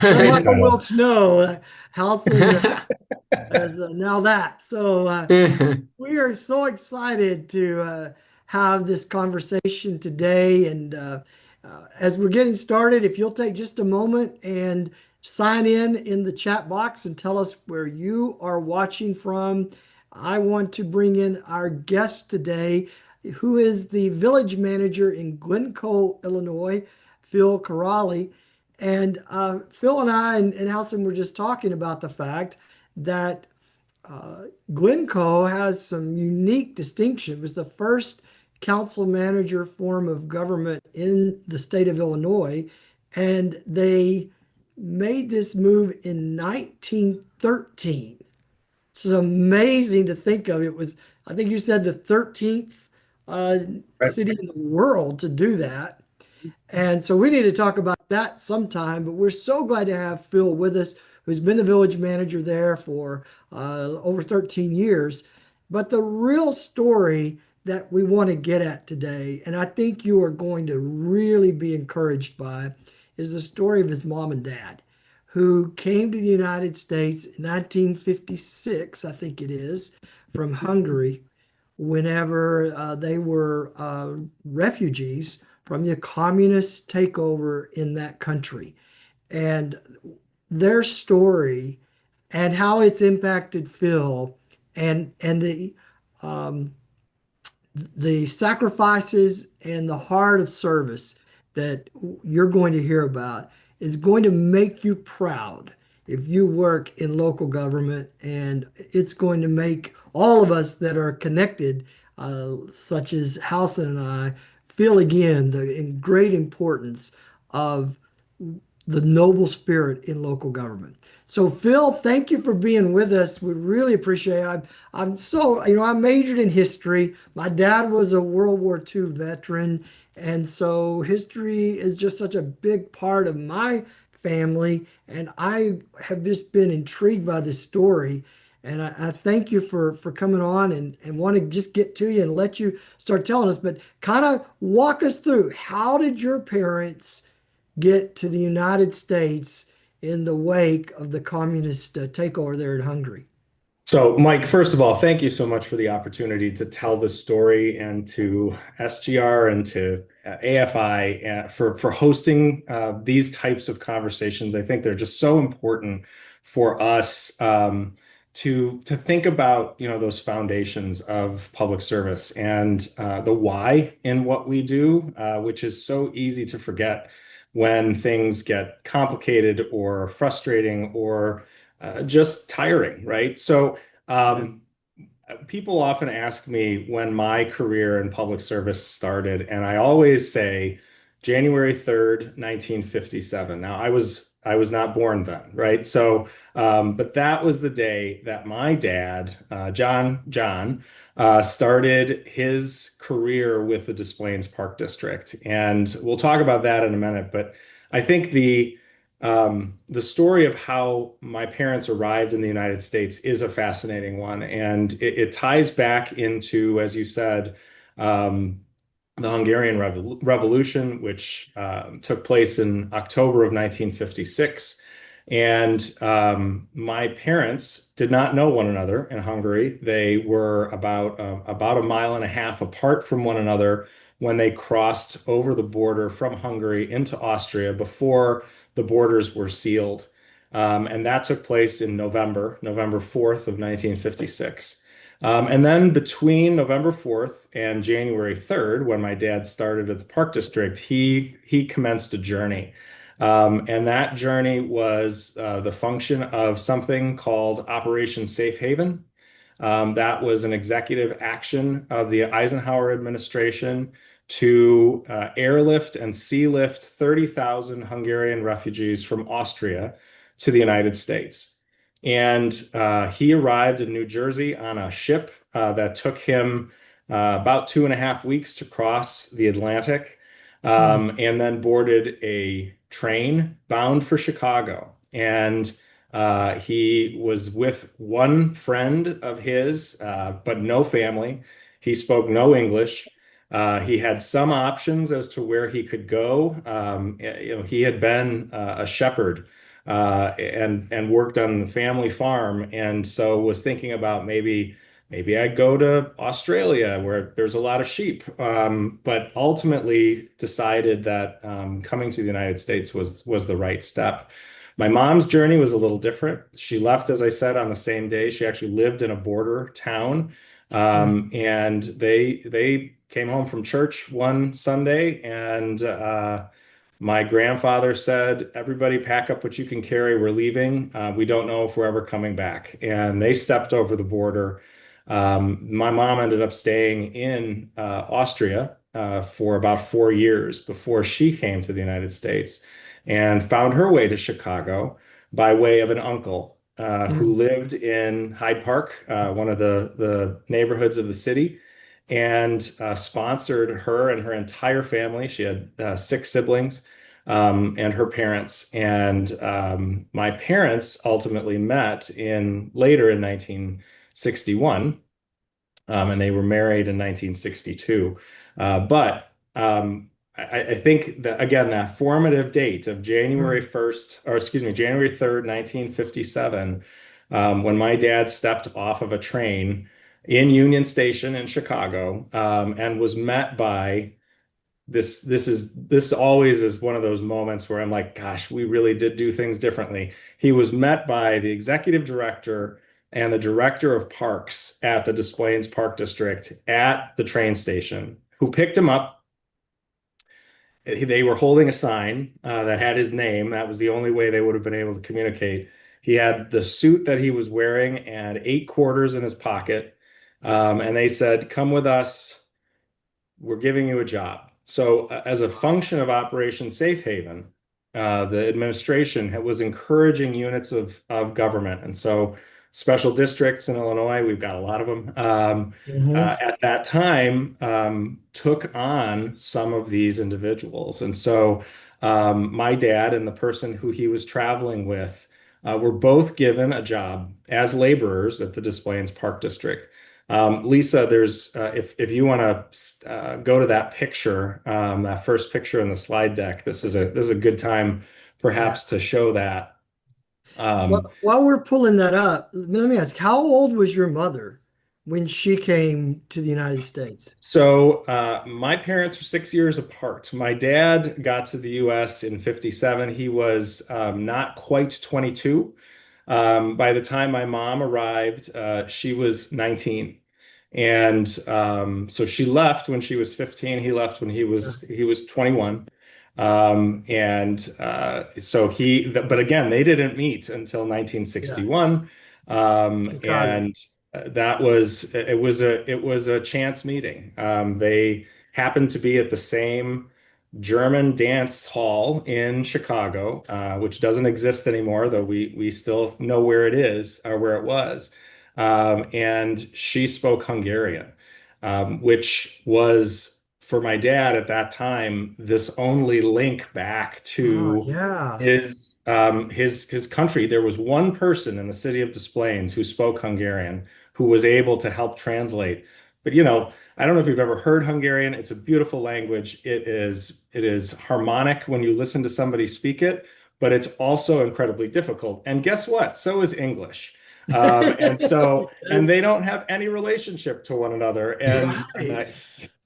So Michael So, Wilkes, no, Halson is now that. So we are so excited to have this conversation today. And as we're getting started, if you'll take just a moment and sign in the chat box and tell us where you are watching from. I want to bring in our guest today, who is the village manager in Glencoe, Illinois, Phil Keraly. And Phil and I and Halson were just talking about the fact that uh, Glencoe has some unique distinction. It was the first council manager form of government in the state of Illinois, and they made this move in 1913. It's amazing to think of. It was, I think you said, the 13th uh, right. city in the world to do that. And so we need to talk about that sometime, but we're so glad to have Phil with us, who's been the village manager there for over 13 years. But the real story that we want to get at today, and I think you are going to really be encouraged by, is the story of his mom and dad, who came to the United States in 1956, I think it is, from Hungary whenever they were refugees from the communist takeover in that country. And their story and how it's impacted Phil and um, the sacrifices and the heart of service that you're going to hear about is going to make you proud if you work in local government, and it's going to make all of us that are connected, such as Halson and I, feel again the great importance of the noble spirit in local government. So, Phil, thank you for being with us. We really appreciate it. I'm so, I majored in history. My dad was a World War II veteran. And so history is just such a big part of my family. And I have just been intrigued by this story. And I thank you for coming on and want to just get to you and let you start telling us. But kind of walk us through, how did your parents get to the United States in the wake of the communist takeover there in Hungary? So, Mike, first of all, thank you so much for the opportunity to tell this story and to SGR and to AFI for hosting these types of conversations. I think they're just so important for us to think about, those foundations of public service and the why in what we do, which is so easy to forget when things get complicated or frustrating or just tiring, right? So, Yeah. um, people often ask me when my career in public service started, and I always say January 3rd, 1957. Now, I was not born then, right? So, but that was the day that my dad, John, started his career with the Des Plaines Park District, and we'll talk about that in a minute. But I think the story of how my parents arrived in the United States is a fascinating one, and it ties back into, as you said, um, the Hungarian Revolution, which took place in October of 1956. And my parents did not know one another in Hungary. They were about a mile and a half apart from one another when they crossed over the border from Hungary into Austria before the borders were sealed. And that took place in November 4th of 1956. And then between November 4th and January 3rd, when my dad started at the Park District, he commenced a journey. And that journey was the function of something called Operation Safe Haven. That was an executive action of the Eisenhower administration to airlift and sealift 30,000 Hungarian refugees from Austria to the United States. And he arrived in New Jersey on a ship that took him about 2.5 weeks to cross the Atlantic, Hmm. and then boarded a train bound for Chicago. And he was with one friend of his, but no family. He spoke no English. He had some options as to where he could go. He had been a shepherd and worked on the family farm, and so was thinking about maybe I'd go to Australia where there's a lot of sheep, but ultimately decided that coming to the United States was the right step. My mom's journey was a little different. She left, as I said, on the same day. She actually lived in a border town, and they came home from church one Sunday, and my grandfather said, "Everybody pack up what you can carry. We're leaving. We don't know if we're ever coming back." And they stepped over the border. My mom ended up staying in Austria for about 4 years before she came to the United States and found her way to Chicago by way of an uncle who Mm. lived in Hyde Park, one of the neighborhoods of the city, and sponsored her and her entire family. She had six siblings, and her parents. And my parents ultimately met in later in 1961, and they were married in 1962. But I think that again, that formative date of January Mm. 1st, or excuse me, January 3rd, 1957, when my dad stepped off of a train in Union Station in Chicago, and was met by this always is one of those moments where I'm like, gosh, we really did do things differently. He was met by the executive director and the director of parks at the Des Plaines Park District at the train station, who picked him up. They were holding a sign that had his name. That was the only way they would have been able to communicate. He had the suit that he was wearing and 8 quarters in his pocket. And they said, "Come with us. We're giving you a job." So, as a function of Operation Safe Haven, the administration was encouraging units of government. And so, special districts in Illinois, we've got a lot of them, Hmm. at that time, took on some of these individuals. And so, my dad and the person who he was traveling with were both given a job as laborers at the Des Plaines Park District. Lisa, there's if you want to go to that picture, that first picture in the slide deck. This is a good time, Yeah. perhaps, to show that. Well, Um, while we're pulling that up, let me ask, how old was your mother when she came to the United States? my parents are 6 years apart. My dad got to the U.S. in '57. He was not quite 22. By the time my mom arrived, she was 19. And so she left when she was 15. He left when Yeah. he was 21. And so but again, they didn't meet until Yeah. 1961. Chicago. And that was it was a chance meeting. They happened to be at the same German dance hall in Chicago, which doesn't exist anymore, though we still know where it is or where it was. And she spoke Hungarian, which was for my dad at that time this only link back Oh, to yeah. his country. There was one person in the city of Des Plaines who spoke Hungarian who was able to help translate. But I don't know if you've ever heard Hungarian. It's a beautiful language. It is harmonic when you listen to somebody speak it, but it's also incredibly difficult. And guess what? So is English. And they Yes. don't have any relationship to one another. And Right.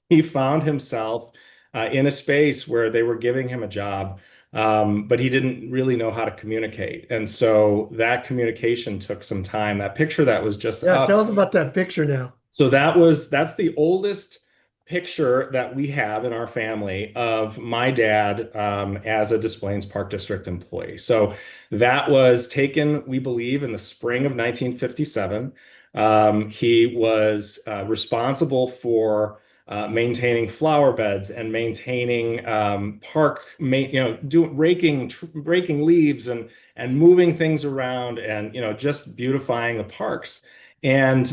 he found himself in a space where they were giving him a job, but he didn't really know how to communicate. And so that communication took some time. That picture that was just Yeah, tell up, us about that picture now. so that's the oldest picture that we have in our family of my dad as a Des Plaines Park District employee. So that was taken, we believe, in the spring of 1957. He was responsible for maintaining flower beds and maintaining park, raking leaves and moving things around and just beautifying the parks. And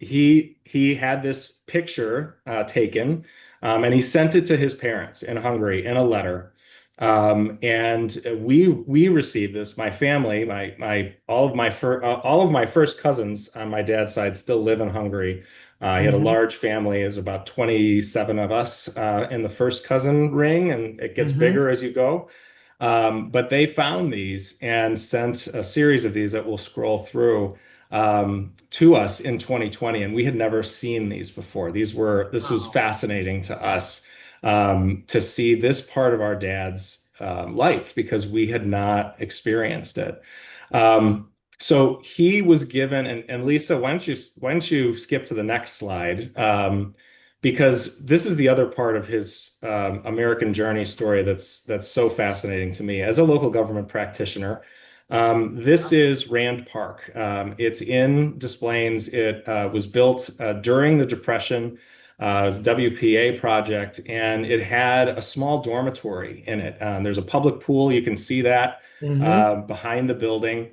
he had this picture taken, and he sent it to his parents in Hungary in a letter. And we received this. My family, my all of my first cousins on my dad's side still live in Hungary. He had a Hmm. large family. There's about 27 of us in the first cousin ring, and it gets Hmm. bigger as you go. But they found these and sent a series of these that we'll scroll through to us in 2020, and we had never seen these before. This was Wow. fascinating to us to see this part of our dad's life because we had not experienced it. Um, so he was given, and Lisa, why don't you skip to the next slide? Because this is the other part of his American journey story that's so fascinating to me as a local government practitioner. This is Rand Park. It's in Des Plaines. It was built during the Depression. It was a WPA project, and it had a small dormitory in it. There's a public pool. You can see that Hmm. behind the building.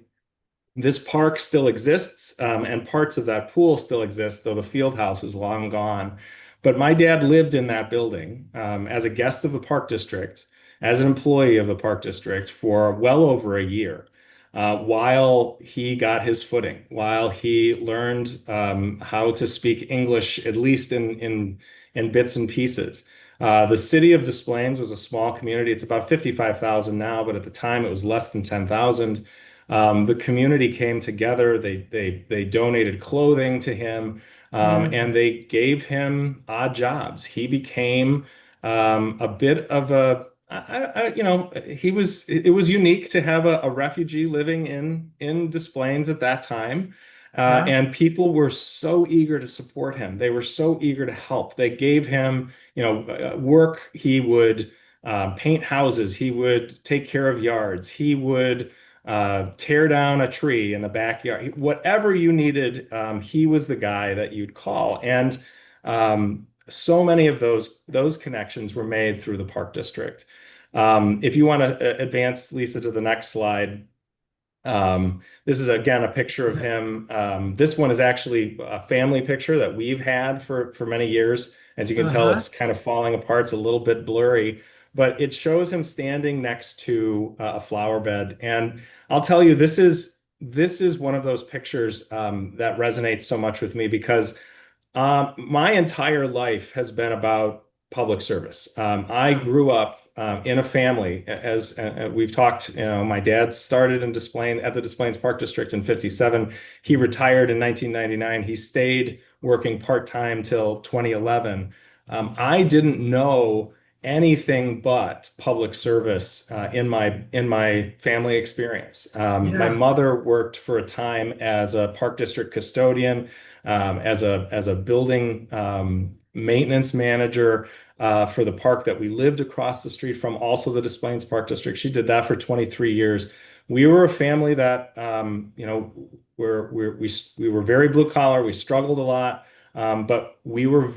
This park still exists, and parts of that pool still exist, though the field house is long gone. But my dad lived in that building as a guest of the park district, as an employee of the park district for well over a year, while he got his footing, while he learned how to speak English, at least in bits and pieces. The city of Des Plaines was a small community. It's about 55,000 now, but at the time it was less than 10,000. The community came together. They donated clothing to him, and they gave him odd jobs. He became a bit of a he was it was unique to have a refugee living in Des Plaines at that time. Yeah. And people were so eager to support him. They were so eager to help. They gave him, work. He would paint houses. He would take care of yards. He would tear down a tree in the backyard. Whatever you needed, he was the guy that you'd call. And so many of those connections were made through the Park District. If you want to advance, Lisa, to the next slide. This is again a picture of him. This one is actually a family picture that we've had for many years. As you can tell, Uh-huh. it's kind of falling apart. It's a little bit blurry, but it shows him standing next to a flower bed. And I'll tell you, this is one of those pictures that resonates so much with me because my entire life has been about public service. I Yeah. grew up in a family, as we've talked. My dad started in at the Des Plaines Park District in '57. He retired in 1999. He stayed working part-time till 2011. I didn't know anything but public service in my family experience. My Yeah. mother worked for a time as a park district custodian, as a building maintenance manager for the park that we lived across the street from, also the Des Plaines Park District. She did that for 23 years. We were a family that, we were very blue collar. We struggled a lot. But we were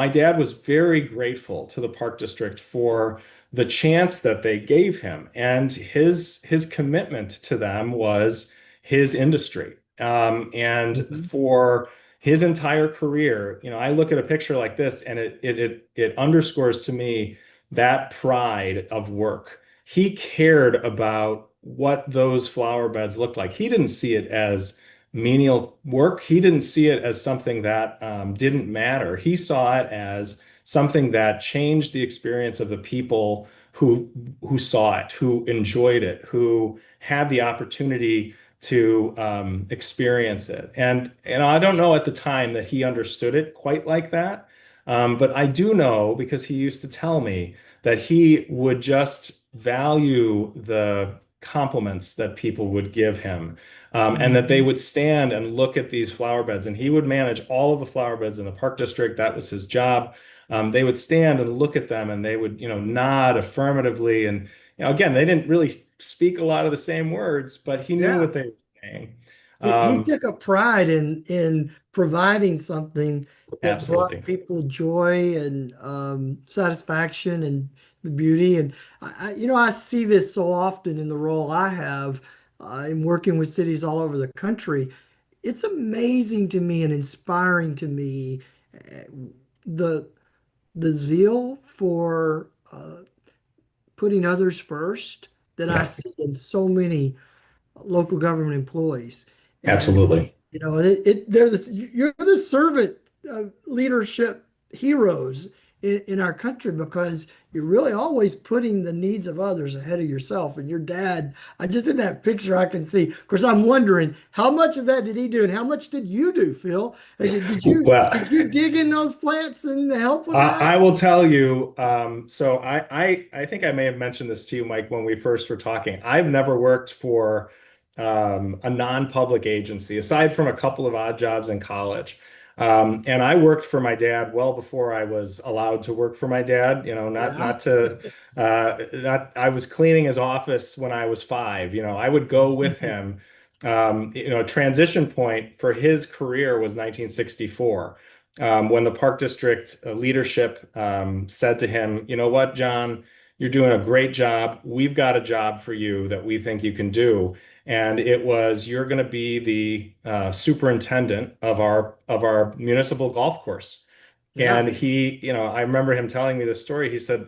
my dad was very grateful to the Park District for the chance that they gave him. And his commitment to them was his industry. And Mhm. for his entire career, I look at a picture like this and it underscores to me that pride of work. He cared about what those flower beds looked like. He didn't see it as menial work. He didn't see it as something that didn't matter. He saw it as something that changed the experience of the people who saw it, who enjoyed it, who had the opportunity to experience it. And I don't know at the time that he understood it quite like that. But I do know because he used to tell me that he would just value the compliments that people would give him, and that they Mhm. would stand and look at these flower beds. And he would manage all of the flower beds in the park district. That was his job. They would stand and look at them and they would, nod affirmatively. And, again, they didn't really speak a lot of the same words, but he knew Yeah. what they were saying. He Um, took a pride in providing something that brought Absolutely. people joy and satisfaction and beauty. And I see this so often in the role I have in working with cities all over the country. It's amazing to me and inspiring to me uh, the the zeal for putting others first that I Yeah, see in so many local government employees. And absolutely. you're the servant leadership heroes in our country because you're really always putting the needs of others ahead of yourself. And your dad, I just in that picture I can see. Of course, I'm wondering how much of that did he do, and how much did you do, Phil? Well, Did you dig in those plants and help with I that? will tell you. So I think I may have mentioned this to you, Mike, when we first were talking. I've never worked for a non-public agency, aside from a couple of odd jobs in college. And I worked for my dad well before I was allowed to work for my dad. You know, Yeah. not. I was cleaning his office when I was 5. You know, I would go with him. A transition point for his career was 1964 when the Park District leadership said to him, "You know what, John, you're doing a great job. We've got a job for you that we think you can do." And it was, you're going to be the superintendent of our municipal golf course. Yeah. And I remember him telling me this story. He said,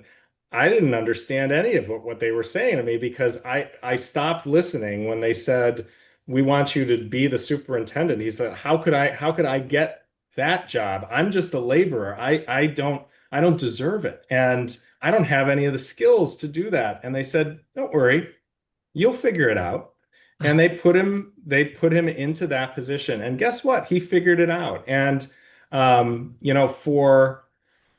I didn't understand any of what they were saying to me because I stopped listening when they said, we want you to be the superintendent. He said, how could I get that job? I'm just a laborer. I don't deserve it. And I don't have any of the skills to do that. And they said, don't worry, you'll figure it out. And they put him into that position. And guess what? He figured it out. And for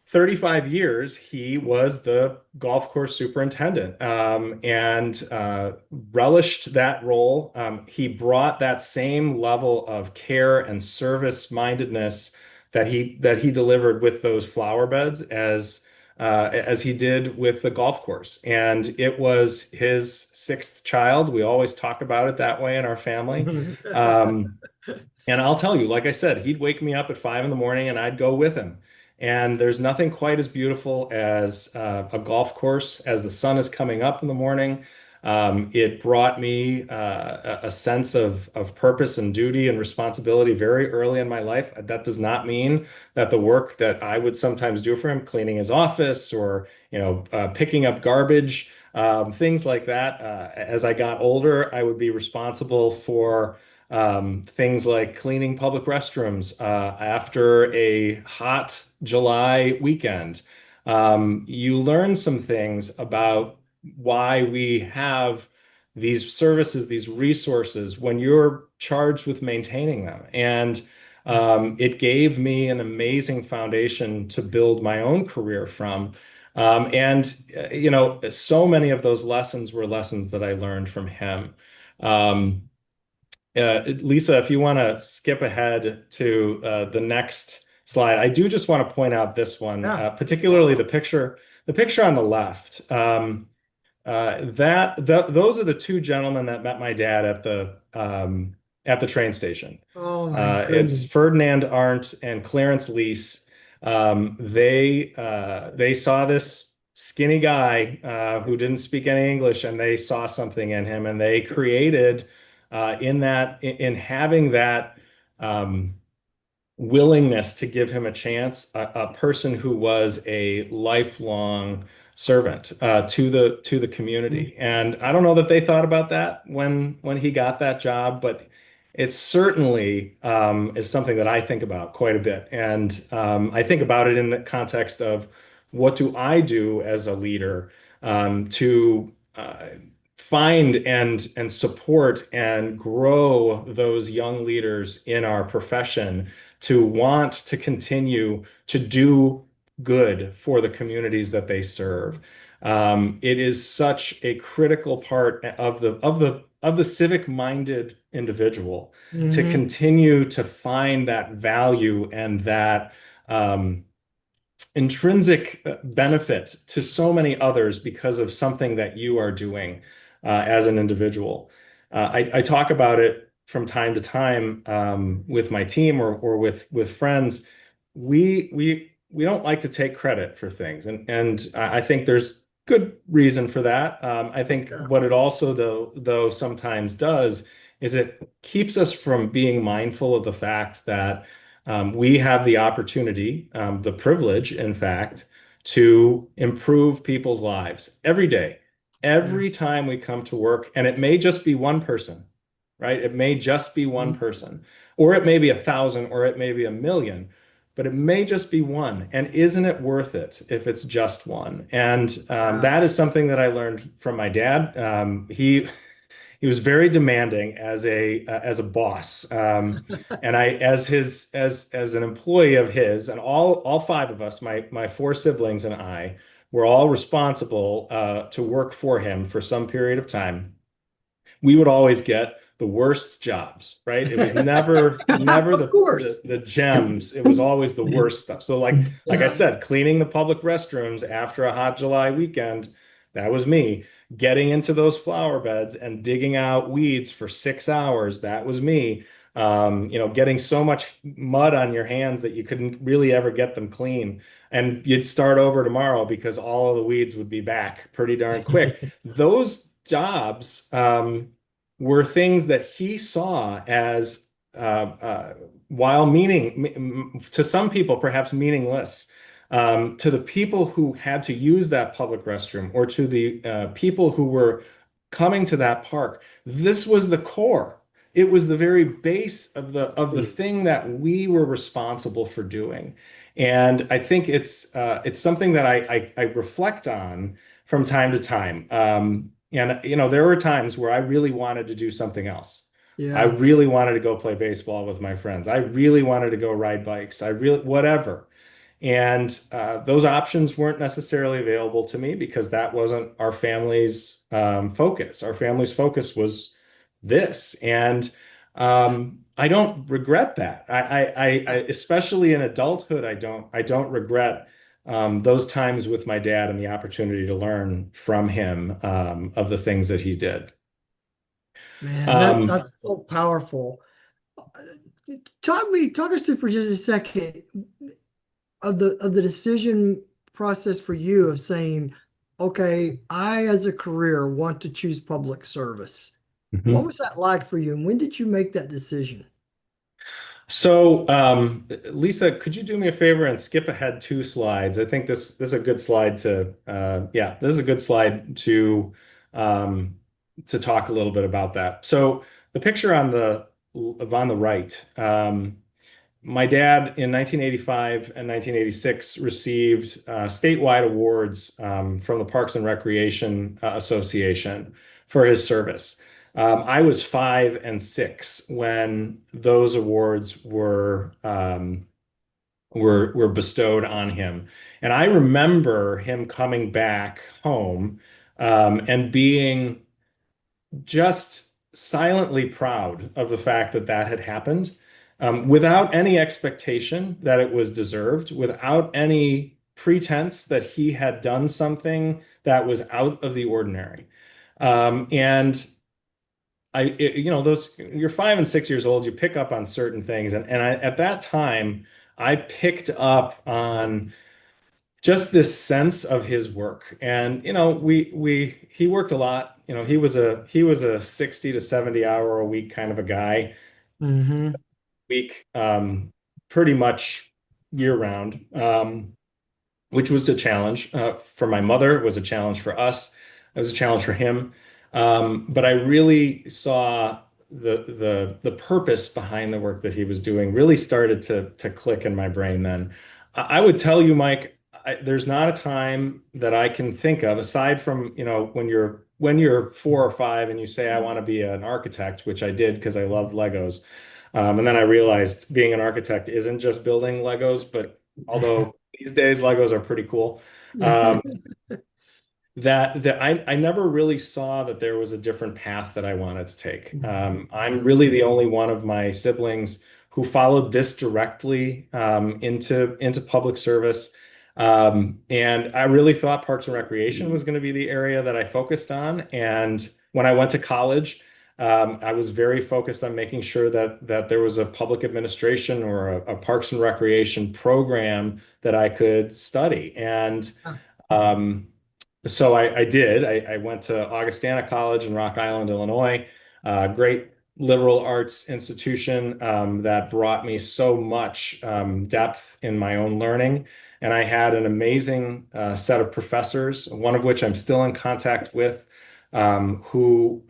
35 years, he was the golf course superintendent and relished that role. He brought that same level of care and service mindedness that he delivered with those flower beds as he did with the golf course. And it was his sixth child. We always talk about it that way in our family. Um, and I'll tell you, like I said, he'd wake me up at 5 in the morning and I'd go with him. And there's nothing quite as beautiful as a golf course as the sun is coming up in the morning. It brought me a sense of purpose and duty and responsibility very early in my life. That does not mean that the work that I would sometimes do for him, cleaning his office or picking up garbage, things like that. As I got older, I would be responsible for things like cleaning public restrooms after a hot July weekend. You learn some things about why we have these services, these resources, when you're charged with maintaining them. And it gave me an amazing foundation to build my own career from. So many of those lessons were lessons that I learned from him. Um, Lisa, if you want to skip ahead to the next slide, I do just want to point out this one, Yeah. particularly the picture on the left. Those are the two gentlemen that met my dad at the train station. Oh my It's goodness. Ferdinand Arndt and Clarence Lease. They saw this skinny guy who didn't speak any English, and they saw something in him, and they created in having that willingness to give him a chance, a person who was a lifelong servant to the community. And I don't know that they thought about that when he got that job, but it certainly is something that I think about quite a bit. And I think about it in the context of what do I do as a leader to find and support and grow those young leaders in our profession to want to continue to do good for the communities that they serve. It is such a critical part of the civic-minded individual to Hmm. continue to find that value and that intrinsic benefit to so many others because of something that you are doing as an individual. I talk about it from time to time with my team or with friends. We don't like to take credit for things, and I think there's good reason for that. I think Yeah. what it also though sometimes does is it keeps us from being mindful of the fact that we have the opportunity, the privilege, in fact, to improve people's lives every day, Yeah. every time we come to work. And it may just be one person, right? It may just be one Mhm. person, or it may be 1,000, or it may be 1,000,000. but it may just be one. And isn't it worth it if it's just one? And Yeah. that is something that I learned from my dad. He was very demanding as a boss, and I as his as an employee of his, and all five of us, my four siblings and I, were all responsible to work for him for some period of time. We would always get the worst jobs, right? It was never Of course. the gems. It was always the worst stuff. So like I Yeah. said, cleaning the public restrooms after a hot July weekend, that was me. Getting into those flower beds and digging out weeds for 6 hours, that was me. Getting so much mud on your hands that you couldn't really ever get them clean. And you'd start over tomorrow because all of the weeds would be back pretty darn quick. Those jobs were things that he saw as while to some people perhaps meaningless, to the people who had to use that public restroom or to the people who were coming to that park. This was the core. It was the very base of the thing that we were responsible for doing. And I think it's something that I reflect on from time to time. And there were times where I really wanted to do something else. I Yeah. really wanted to go play baseball with my friends. I really wanted to go ride bikes. I really, whatever. And those options weren't necessarily available to me because that wasn't our family's focus. Our family's focus was this. And I don't regret that. Especially in adulthood, I don't regret those times with my dad and the opportunity to learn from him of the things that he did. Man, Um, that's so powerful. Talk us through for just a second of the decision process for you of saying, okay, I as a career want to choose public service. What mhm. was that like for you, and when did you make that decision? So, Lisa, could you do me a favor and skip ahead 2 slides? I think this is a good slide yeah, this is a good slide to talk a little bit about that. So, the picture on the right, my dad in 1985 and 1986 received statewide awards from the Parks and Recreation Association for his service. I was 5 and 6 when those awards were bestowed on him, and I remember him coming back home and being just silently proud of the fact that that had happened, without any expectation that it was deserved, without any pretense that he had done something that was out of the ordinary. And those you're 5 and 6 years old, you pick up on certain things, and at that time, I picked up on just this sense of his work. And we he worked a lot. He was a 60 to 70 hour a week kind of a guy. Hmm. Week pretty much year round, which was a challenge for my mother. It was a challenge for us. It was a challenge for him. But I really saw the purpose behind the work that he was doing really started to click in my brain then. I would tell you, Mike, there's not a time that I can think of aside from, when you're 4 or 5 and you say, I want to be an architect, which I did because I loved Legos. And then I realized being an architect isn't just building Legos, but although these days Legos are pretty cool. Um, that I never really saw that there was a different path that I wanted to take. I'm really the only one of my siblings who followed this directly into public service. And I really thought Parks and Recreation was going to be the area that I focused on. And when I went to college, I was very focused on making sure that there was a public administration or a Parks and Recreation program that I could study. And um, so I did. I went to Augustana College in Rock Island, Illinois, great liberal arts institution that brought me so much depth in my own learning. And I had an amazing set of professors, one of which I'm still in contact with, who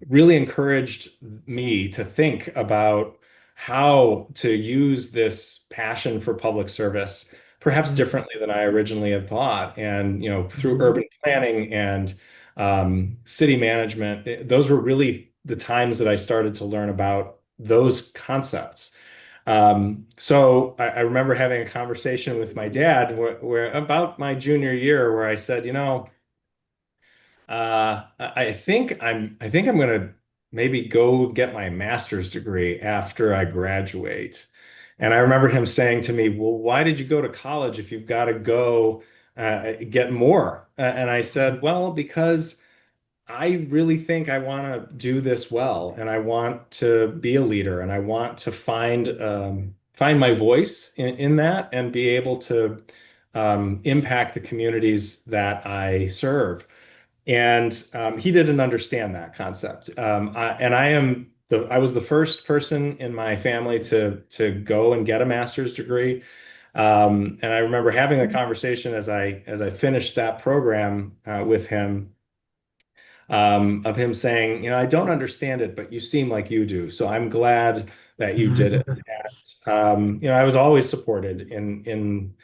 really encouraged me to think about how to use this passion for public service perhaps Mhm. differently than I originally had thought. And, through Mhm. urban planning and city management, those were really the times that I started to learn about those concepts. So I remember having a conversation with my dad where about my junior year, where I said, I think I'm gonna maybe go get my master's degree after I graduate. And I remember him saying to me, "Well, why did you go to college if you've got to go get more?" And I said, "Well, because I really think I want to do this well, and I want to be a leader, and I want to find my voice in that, and be able to impact the communities that I serve." And he didn't understand that concept. And I was the first person in my family to go and get a master's degree. And I remember having a conversation as I finished that program with him, of him saying, I don't understand it, but you seem like you do. So I'm glad that you did it. I was always supported in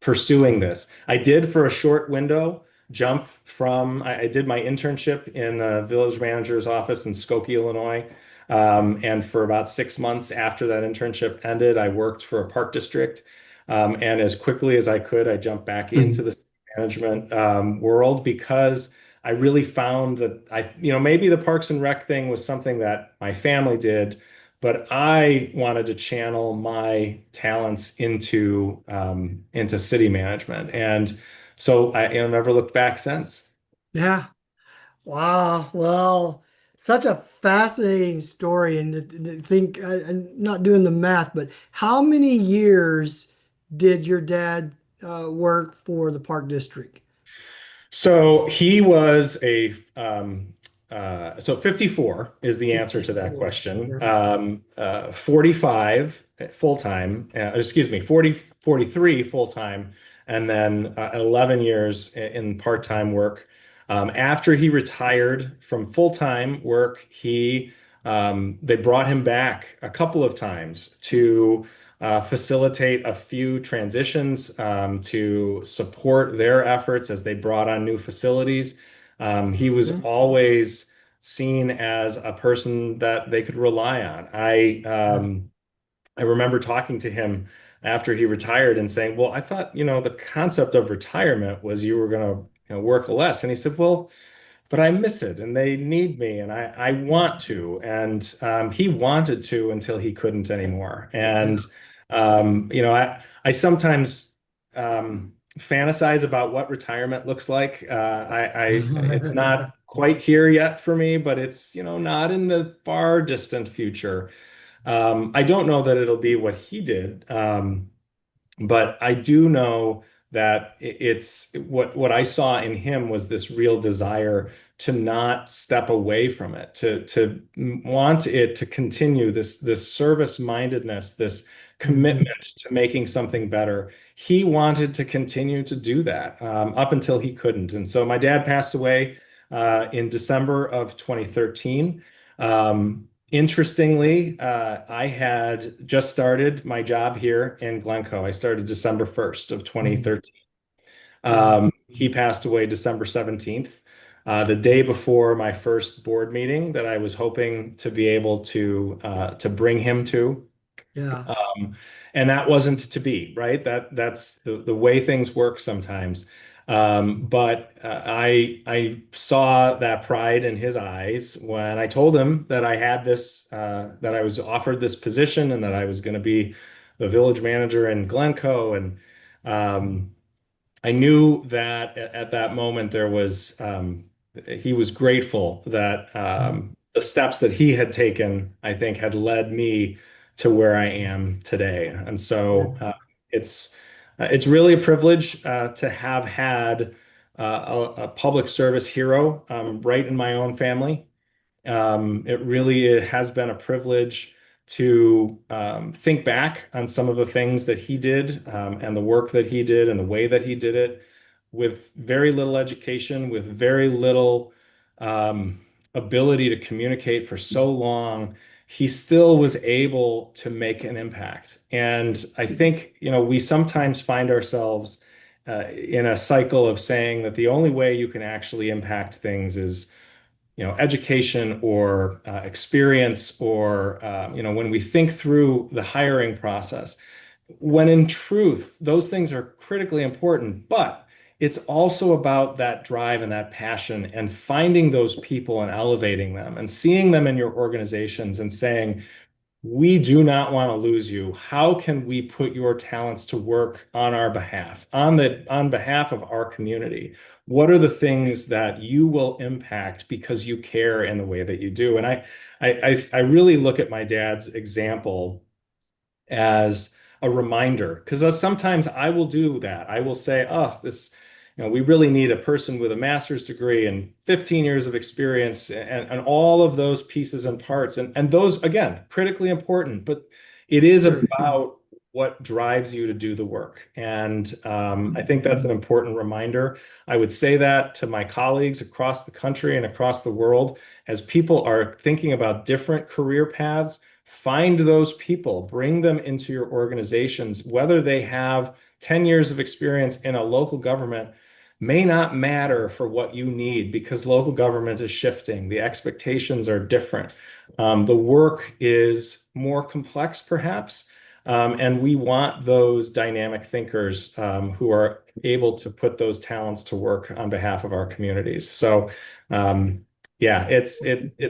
pursuing this. I did for a short window jump from I did my internship in the village manager's office in Skokie, Illinois. And for about 6 months after that internship ended, I worked for a park district. And as quickly as I could, I jumped back into the city management world because I really found that maybe the Parks and Rec thing was something that my family did, but I wanted to channel my talents into city management, and so I never looked back since. Yeah. Wow. Well, such a fascinating story. And to think, I'm not doing the math, but how many years did your dad work for the Park District? So he was so 54 is the answer to that 54. question. Yeah. 45 full-time, excuse me, 43 full-time, and then 11 years in part-time work. After he retired from full-time work, they brought him back a couple of times to facilitate a few transitions, to support their efforts as they brought on new facilities. He was Mhm. always seen as a person that they could rely on. I remember talking to him after he retired and saying, "Well, I thought, the concept of retirement was you were going to, work less." And he said, "Well, but I miss it and they need me and I want to." And he wanted to until he couldn't anymore. Yeah. And I sometimes fantasize about what retirement looks like. It's not quite here yet for me, but it's not in the far distant future. I don't know that it'll be what he did. But I do know that it's what I saw in him was this real desire to not step away from it, to want it to continue, this service mindedness, this Mhm. commitment to making something better. He wanted to continue to do that up until he couldn't. And so my dad passed away in December of 2013. Interestingly, I had just started my job here in Glencoe. I started December 1st of Mhm. 2013. Wow. He passed away December 17th, the day before my first board meeting that I was hoping to be able to bring him to. Yeah. Um, and that wasn't to be, right? That's the way things work sometimes. But I saw that pride in his eyes when I told him that I had that I was offered this position and that I was going to be the village manager in Glencoe. And um, I knew that at that moment he was grateful that the steps that he had taken, I think, had led me to where I am today. And Yeah. so it's it's really a privilege to have had a public service hero right in my own family. It really has been a privilege to think back on some of the things that he did, and the work that he did and the way that he did it with very little education, with very little um, ability to communicate for so long. he still was able to make an impact. And I think, we sometimes find ourselves in a cycle of saying that the only way you can actually impact things is, education or experience, or, when we think through the hiring process, when in truth, those things are critically important, but it's also about that drive and that passion and finding those people and elevating them and seeing them in your organizations and saying, we do not want to lose you. How can we put your talents to work on our behalf, on behalf of our community? What are the things that you will impact because you care in the way that you do? And I really look at my dad's example as a reminder, because sometimes I will do that. I will say, oh, we really need a person with a master's degree and 15 years of experience, and all of those pieces and parts. And those, again, critically important, but it is Sure. about what drives you to do the work. And I think that's an important reminder. I would say that to my colleagues across the country and across the world, as people are thinking about different career paths. Find those people, bring them into your organizations, whether they have 10 years of experience in a local government may not matter for what you need, because local government is shifting. The expectations are different. The work is more complex, perhaps. And we want those dynamic thinkers who are able to put those talents to work on behalf of our communities. So, yeah, it's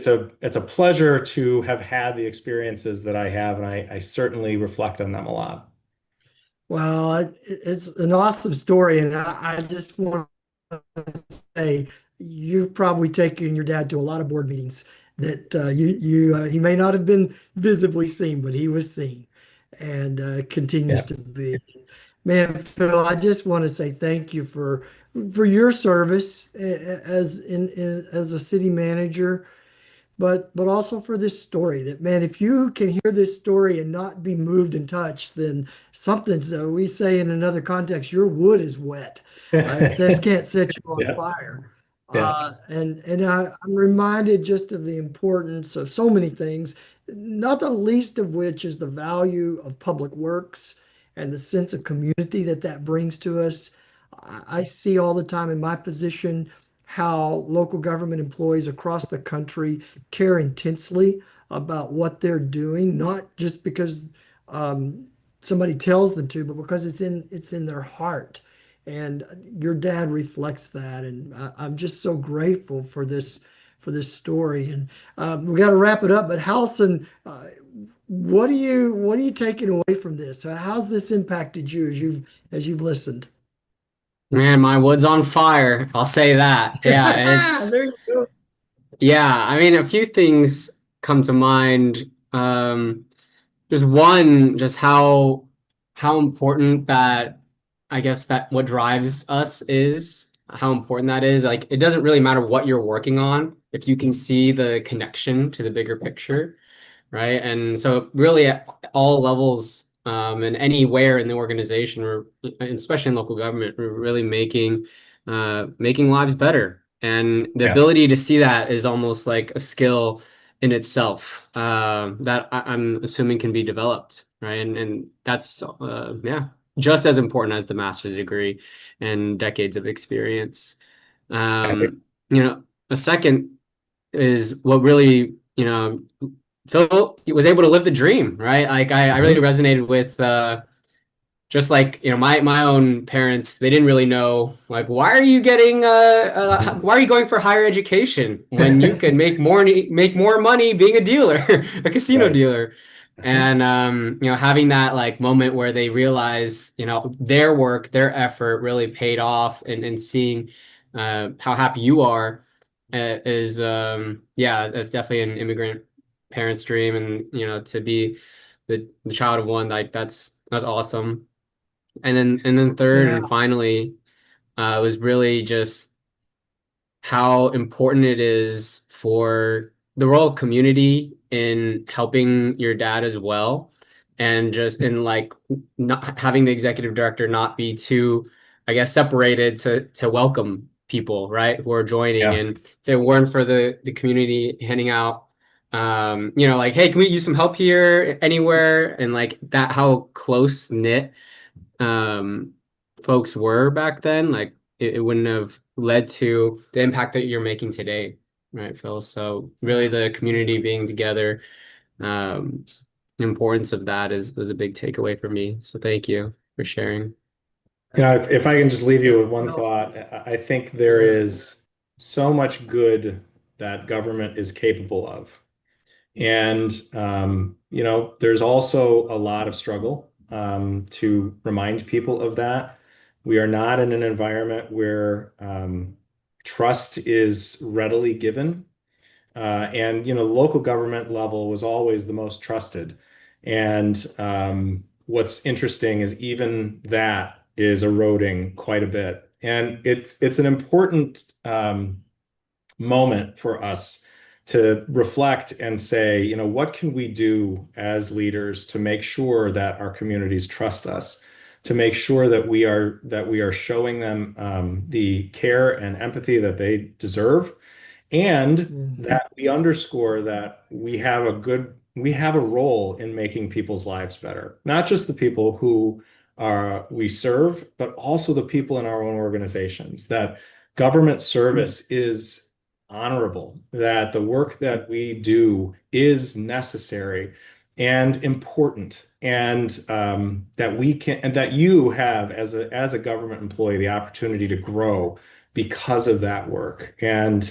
a pleasure to have had the experiences that I have, and I certainly reflect on them a lot. Well, it's an awesome story, and I just want to say you've probably taken your dad to a lot of board meetings that he may not have been visibly seen, but he was seen, and continues Yeah. to be. Man, Phil, I just want to say thank you for your service as a city manager, but also for this story. That, man, if you can hear this story and not be moved and touched, then something's, we say in another context, your wood is wet. This can't set you on Yeah. fire. Yeah. I'm reminded just of the importance of so many things, not the least of which is the value of public works and the sense of community that that brings to us. I see all the time in my position how local government employees across the country care intensely about what they're doing, not just because somebody tells them to, but because it's in their heart. And your dad reflects that, and I'm just so grateful for this story. And we got to wrap it up. But Halson, what are you taking away from this? How's this impacted you as you've listened? Man, my wood's on fire. I'll say that. Yeah, There you go. I mean, a few things come to mind. Just one, just how important that, I guess, that what drives us is, how important that is. Like, it doesn't really matter what you're working on if you can see the connection to the bigger picture, right? And so really at all levels, and anywhere in the organization, or especially in local government, we're really making lives better. And the Yeah. ability to see that is almost like a skill in itself, that I'm assuming can be developed, right? And that's just as important as the master's degree and decades of experience. Um, a second is what really, Phil was able to live the dream, right? Like I really Mhm. resonated with just like, my own parents. They didn't really know, like, why are you going for higher education when you can make more money being a dealer, a casino Right. dealer. Mhm. And having that like moment where they realize, their work, their effort really paid off, and seeing how happy you are, is that's definitely an immigrant parent's dream. And to be the child of one, like that's awesome. And then third Yeah, and finally, was really just how important it is for the rural community in helping your dad as well. And just in like not having the executive director not be too, I guess, separated to welcome people, right, who are joining. Yeah. And if it weren't for the community handing out Like, hey, can we use some help here anywhere? And like that, how close knit um, folks were back then, like it wouldn't have led to the impact that you're making today, right, Phil? So really, Yeah. the community being together, um, the importance of that is a big takeaway for me. So thank you for sharing. If I can just leave you with one No, thought, I think there is so much good that government is capable of. And, there's also a lot of struggle to remind people of that. We are not in an environment where trust is readily given. The local government level was always the most trusted. And what's interesting is even that is eroding quite a bit. And it's an important moment for us to reflect and say, what can we do as leaders to make sure that our communities trust us, to make sure that we are showing them the care and empathy that they deserve, and mm, that we underscore that we have a role in making people's lives better, not just the people who we serve, but also the people in our own organizations, that government service is honorable, that the work that we do is necessary and important, and that we can, and that you have as a government employee the opportunity to grow because of that work. And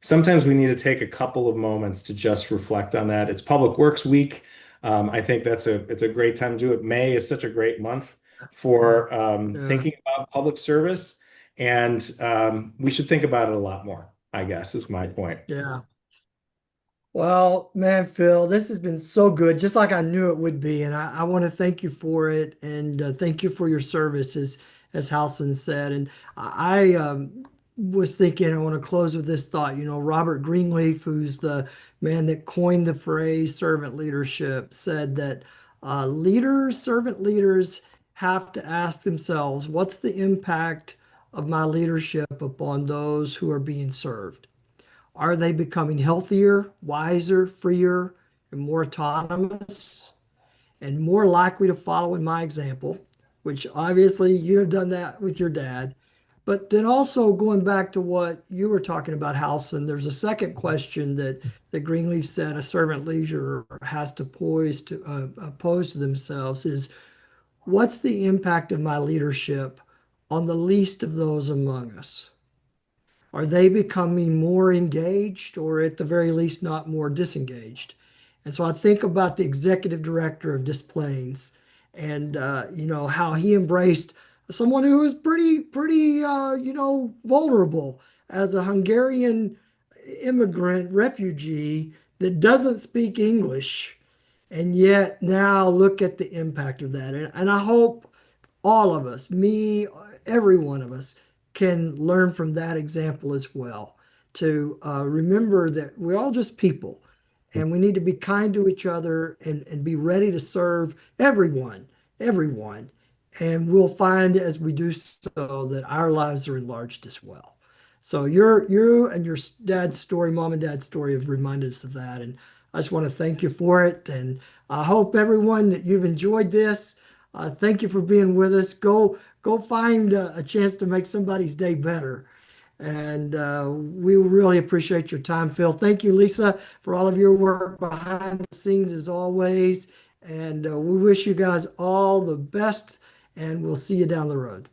sometimes we need to take a couple of moments to just reflect on that. It's Public Works Week. I think it's a great time to do it. May is such a great month for yeah. thinking about public service, and we should think about it a lot more, I guess, is my point. Yeah. Well, man, Phil, this has been so good, just like I knew it would be. And I want to thank you for it, and thank you for your service, as Halson said. And I was thinking, I want to close with this thought. Robert Greenleaf, who's the man that coined the phrase servant leadership, said that servant leaders have to ask themselves, what's the impact of my leadership upon those who are being served? Are they becoming healthier, wiser, freer, and more autonomous, and more likely to follow in my example? Which obviously you have done that with your dad. But then also going back to what you were talking about, Halson, there's a second question that Greenleaf said a servant leader has to pose to themselves is, what's the impact of my leadership on the least of those among us? Are they becoming more engaged, or at the very least not more disengaged? And so I think about the executive director of Des Plaines, and how he embraced someone who was pretty vulnerable as a Hungarian immigrant refugee that doesn't speak English, and yet now look at the impact of that. And I hope all of us, me, every one of us, can learn from that example as well. To remember that we're all just people, and we need to be kind to each other, and be ready to serve everyone. And we'll find as we do so that our lives are enlarged as well. So you and your dad's story, mom and dad's story, have reminded us of that. And I just want to thank you for it. And I hope everyone that you've enjoyed this. Thank you for being with us. Go find a chance to make somebody's day better. And we really appreciate your time, Phil. Thank you, Lisa, for all of your work behind the scenes as always. And we wish you guys all the best, and we'll see you down the road.